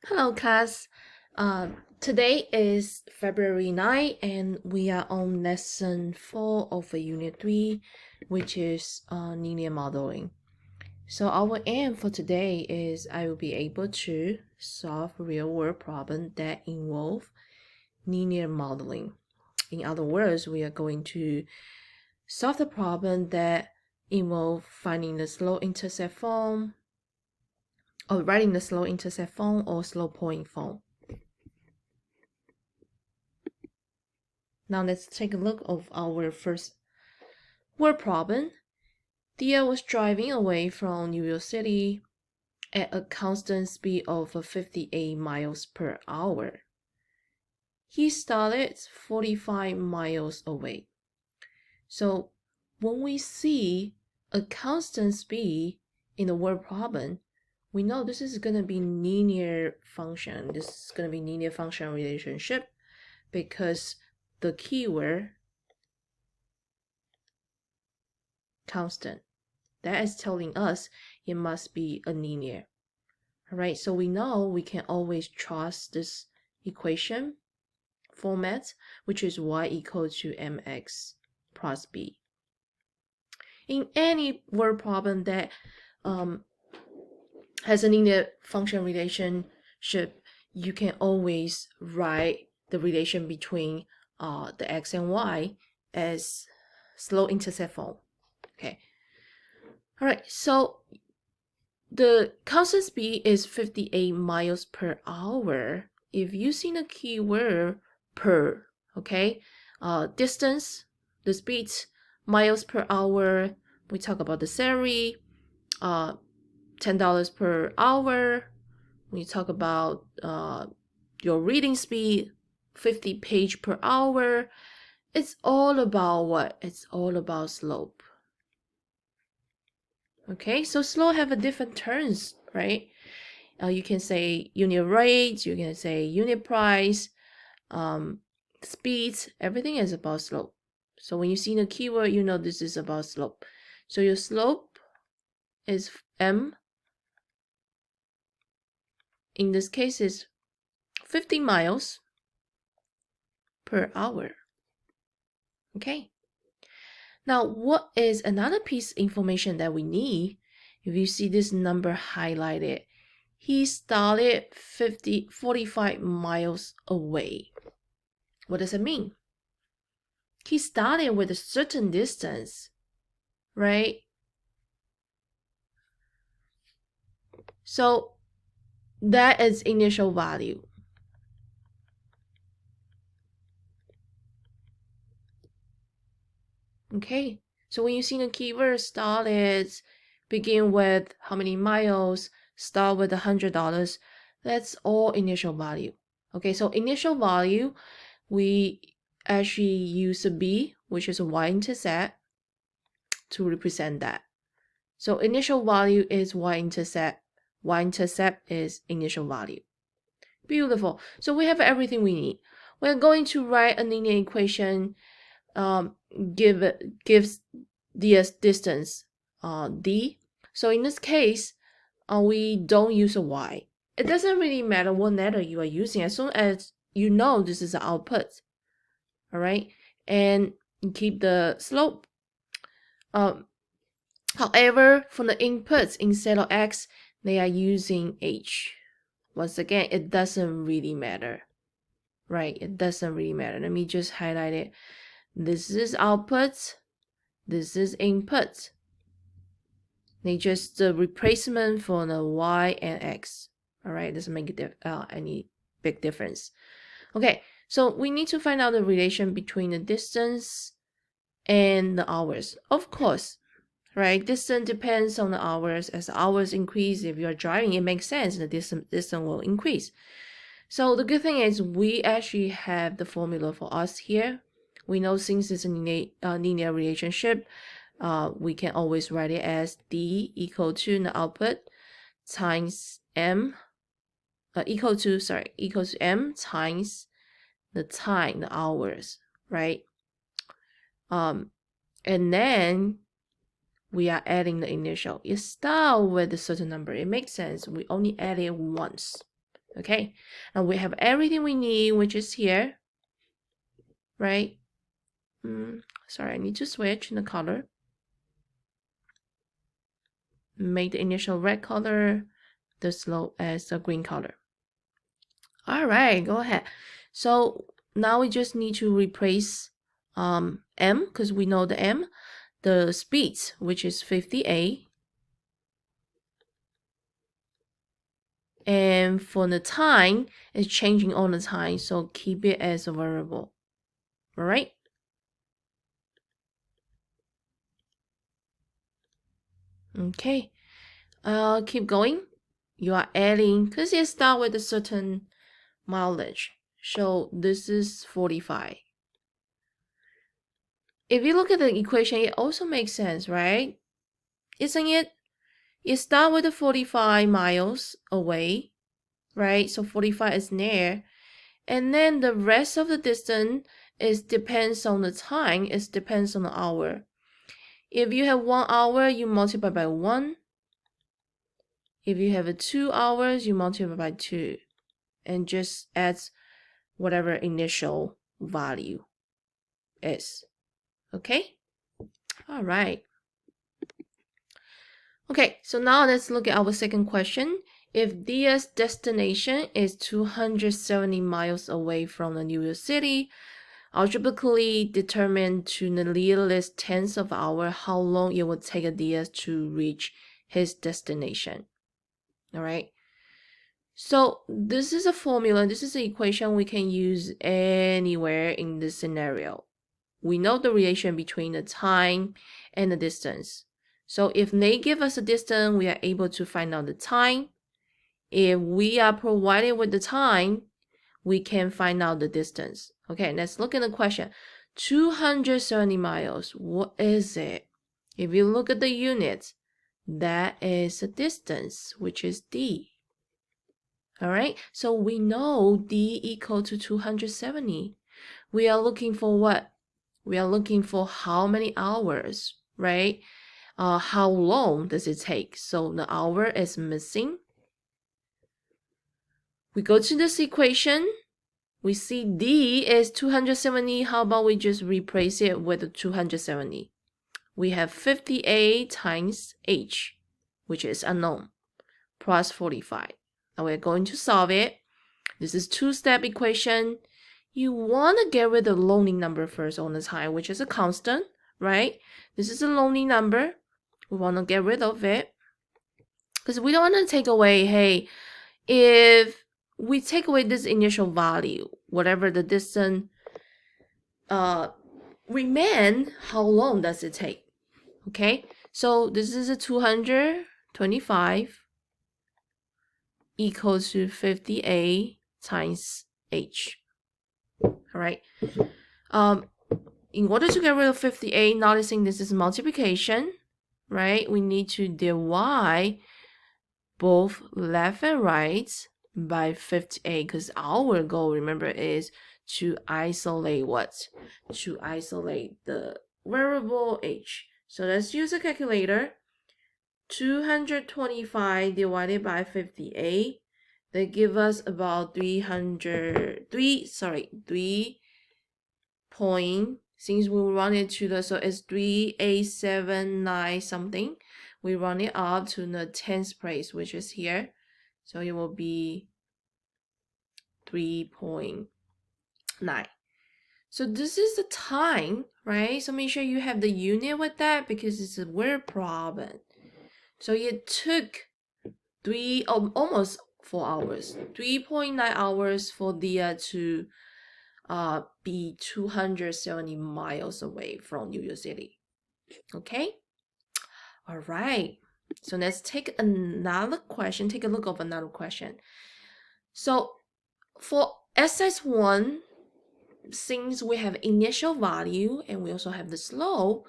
Hello, class. Today is February 9 and we are on lesson 4 of Unit 3, which is linear modeling. So our aim for today is I will be able to solve real-world problems that involve linear modeling. In other words, we are going to solve the problem that involve finding the slope-intercept form, or writing the slope-intercept form or slope point form. Now let's take a look of our first word problem. Thea was driving away from New York City at a constant speed of 58 miles per hour. He started 45 miles away. So when we see a constant speed in the word problem, we know this is going to be linear function. This is going to be linear function relationship because the keyword constant. That is telling us it must be a linear. All right, so we know we can always trust this equation format, which is y equal to mx plus b. In any word problem that has a linear function relationship, you can always write the relation between the x and y as slope-intercept form. Okay. All right, so the constant speed is 58 miles per hour. If using the keyword per, okay, distance, the speed, miles per hour, we talk about the salary, $10 per hour. We talk about your reading speed, 50 page per hour. It's all about what? It's all about slope. Okay, so slope have a different terms, right? You can say unit rate, you can say unit price, speeds, everything is about slope. So when you see the keyword, you know this is about slope. So your slope is m. In this case is 50 miles per hour. Okay. Now, what is another piece of information that we need? If you see this number highlighted, he started 45 miles away. What does it mean? He started with a certain distance, right? So that is initial value. Okay, so when you see the keyword started, begin with how many miles, start with $100, that's all initial value. Okay, so initial value, we actually use a b, which is a y-intercept, to represent that. So initial value is y-intercept, y-intercept is initial value. Beautiful. So we have everything we need. We're going to write a linear equation, gives the distance d. So in this case, we don't use a y. It doesn't really matter what letter you are using as long as you know this is the output. All right, and keep the slope. However, for the inputs instead of x, they are using h. Once again, it doesn't really matter, right? It doesn't really matter. Let me just highlight it. This is output. This is input. They just the replacement for the y and x. All right, doesn't make any big difference. Okay, so we need to find out the relation between the distance and the hours. Of course, right? Distance depends on the hours. As the hours increase, if you're driving, it makes sense the distance will increase. So the good thing is we actually have the formula for us here. We know since it's a linear relationship, we can always write it as d equal to the output times m, equal to m times the time, the hours, right? And then we are adding the initial. It starts with a certain number. It makes sense. We only add it once. Okay, now we have everything we need, which is here, right? Sorry, I need to switch the color. Make the initial red color, the slope as a green color. All right, go ahead. So now we just need to replace m, because we know the m, the speeds, which is 50a. And for the time, it's changing all the time, so keep it as a variable. All right. Okay. Keep going. You are adding, because you start with a certain mileage. So this is 45. If you look at the equation, it also makes sense, right? Isn't it? You start with the 45 miles away, right? So 45 is near. And then the rest of the distance depends on the time. It depends on the hour. If you have 1 hour, you multiply by 1. If you have 2 hours, you multiply by 2. And just add whatever initial value is. Okay? All right. Okay, so now let's look at our second question. If Dia's destination is 270 miles away from the New York City, algebraically determine to the littlest tenth of an hour how long it would take Dia to reach his destination. All right. So this is a formula. This is an equation we can use anywhere in this scenario. We know the relation between the time and the distance. So if they give us a distance, we are able to find out the time. If we are provided with the time, we can find out the distance. Okay, let's look at the question. 270 miles, what is it? If you look at the units, that is a distance, which is d. All right, so we know d equal to 270. We are looking for what? We are looking for how many hours, right? How long does it take? So the hour is missing. We go to this equation. We see d is 270. How about we just replace it with 270? We have 50a times h, which is unknown, plus 45. Now we're going to solve it. This is two-step equation. You want to get rid of the lonely number first all the time, which is a constant, right? This is a lonely number. We want to get rid of it because we don't want to take away, hey, if we take away this initial value, whatever the distance remain, how long does it take? Okay, so this is a 225 equals to 50a times h. All right. In order to get rid of 50a, noticing this is multiplication, right? We need to divide both left and right by 50a because our goal, remember, is to isolate what? To isolate the variable h. So let's use a calculator. 225 divided by 50a, that give us about 3 point, since we run it to the, so it's 3879 something. We run it up to the 10th place, which is here. So it will be 3.9. So this is the time, right? So make sure you have the unit with that because it's a word problem. So it took almost 4 hours, 3.9 hours for Dia to be 270 miles away from New York City. Okay? All right. So let's take another question. Take a look at another question. So for exercise 1, since we have initial value and we also have the slope,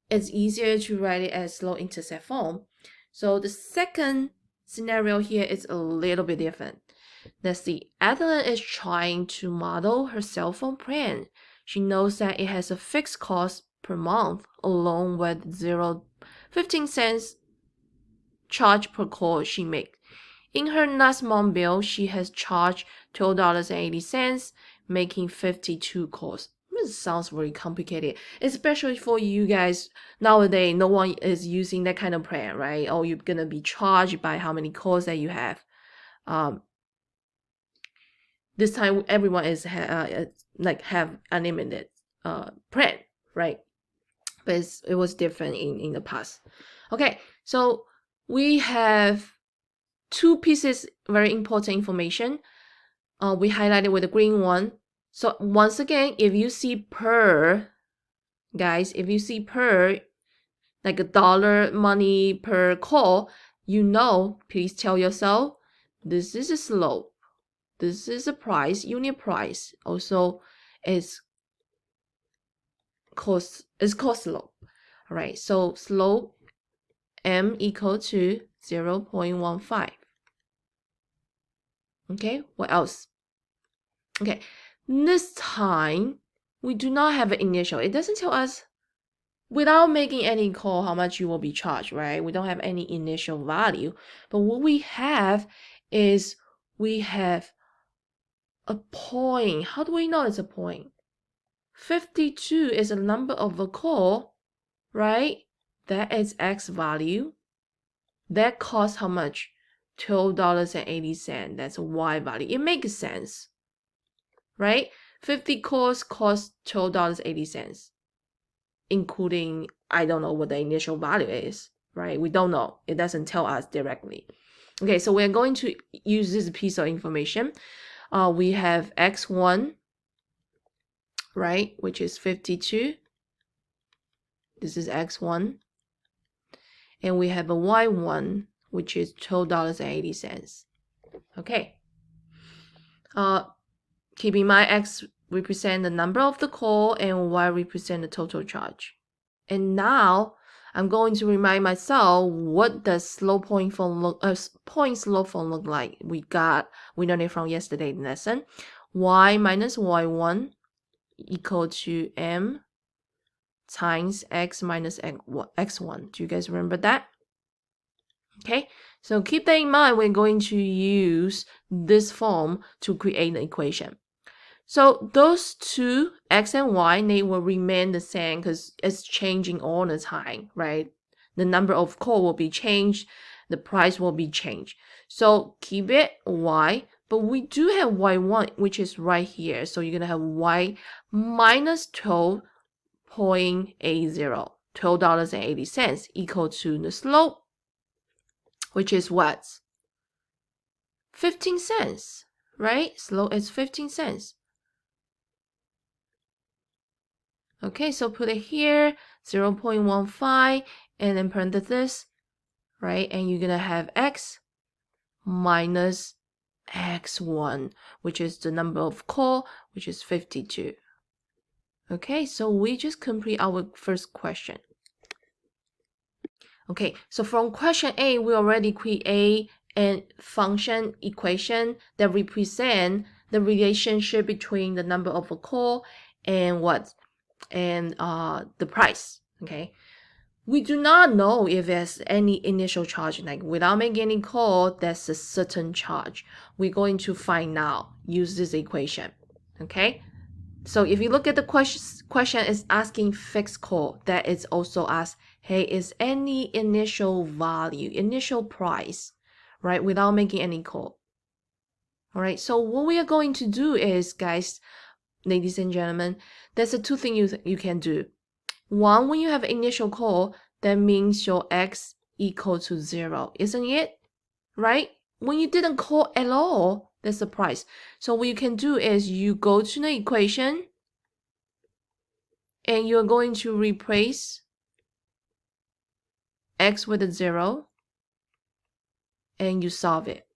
it's easier to write it as slope-intercept form. So the second scenario here is a little bit different. Let's see. Adeline is trying to model her cell phone plan. She knows that it has a fixed cost per month along with 0.15 charge per call she makes. In her last month bill, she has charged $12.80, making 52 calls. This sounds very complicated, especially for you guys. Nowadays, no one is using that kind of plan, right? Oh, you're gonna be charged by how many calls that you have. This time, everyone is like have unlimited plan, right? But it was different in the past. Okay, so we have two pieces, very important information. We highlighted with the green one. So once again, if you see per, guys, if you see per, like a dollar money per call, you know, please tell yourself, this is a slope. This is a price, unit price. Also, is cost slope. All right, so slope M equal to 0.15. Okay, what else? Okay, this time we do not have an initial. It doesn't tell us without making any call how much you will be charged, right? We don't have any initial value. But what we have is we have a point. How do we know it's a point? 52 is a number of a call, right? That is X value. That costs how much? $12.80. That's a Y value. It makes sense, right? 50 calls cost $12.80, including, I don't know what the initial value is, right? We don't know. It doesn't tell us directly. Okay, so we're going to use this piece of information. We have X1, right, which is 52. This is X1. And we have a Y1, which is $12.80. Okay. Keep in mind, X represent the number of the call and Y represent the total charge. And now I'm going to remind myself, what does slope point phone point slope phone look like? We learned it from yesterday's lesson. Y minus Y1 equal to M times X minus X1. Do you guys remember that? Okay, so keep that in mind. We're going to use this form to create the equation. So those two, X and Y, they will remain the same because it's changing all the time, right? The number of call will be changed. The price will be changed. So keep it Y, but we do have Y1, which is right here. So you're going to have Y minus 12.80, $12.80 equal to the slope, which is what? 15 cents, right? Slope is 15 cents. Okay, so put it here, 0.15, and then parenthesis, right? And you're going to have X minus X1, which is the number of call, which is 52. Okay, so we just complete our first question. Okay, so from question A, we already create a function equation that represent the relationship between the number of a call and what? And the price. Okay, we do not know if there's any initial charge, like without making any call, there's a certain charge. We're going to find out, use this equation. Okay, so if you look at the question is asking fixed call, that is also asked, hey, is any initial value, initial price, right, without making any call. All right, so what we are going to do is, guys, ladies and gentlemen, there's a two things you can do. One, when you have initial call, that means your X equal to 0, isn't it? Right? When you didn't call at all, that's the price. So what you can do is you go to the equation and you're going to replace X with a 0 and you solve it.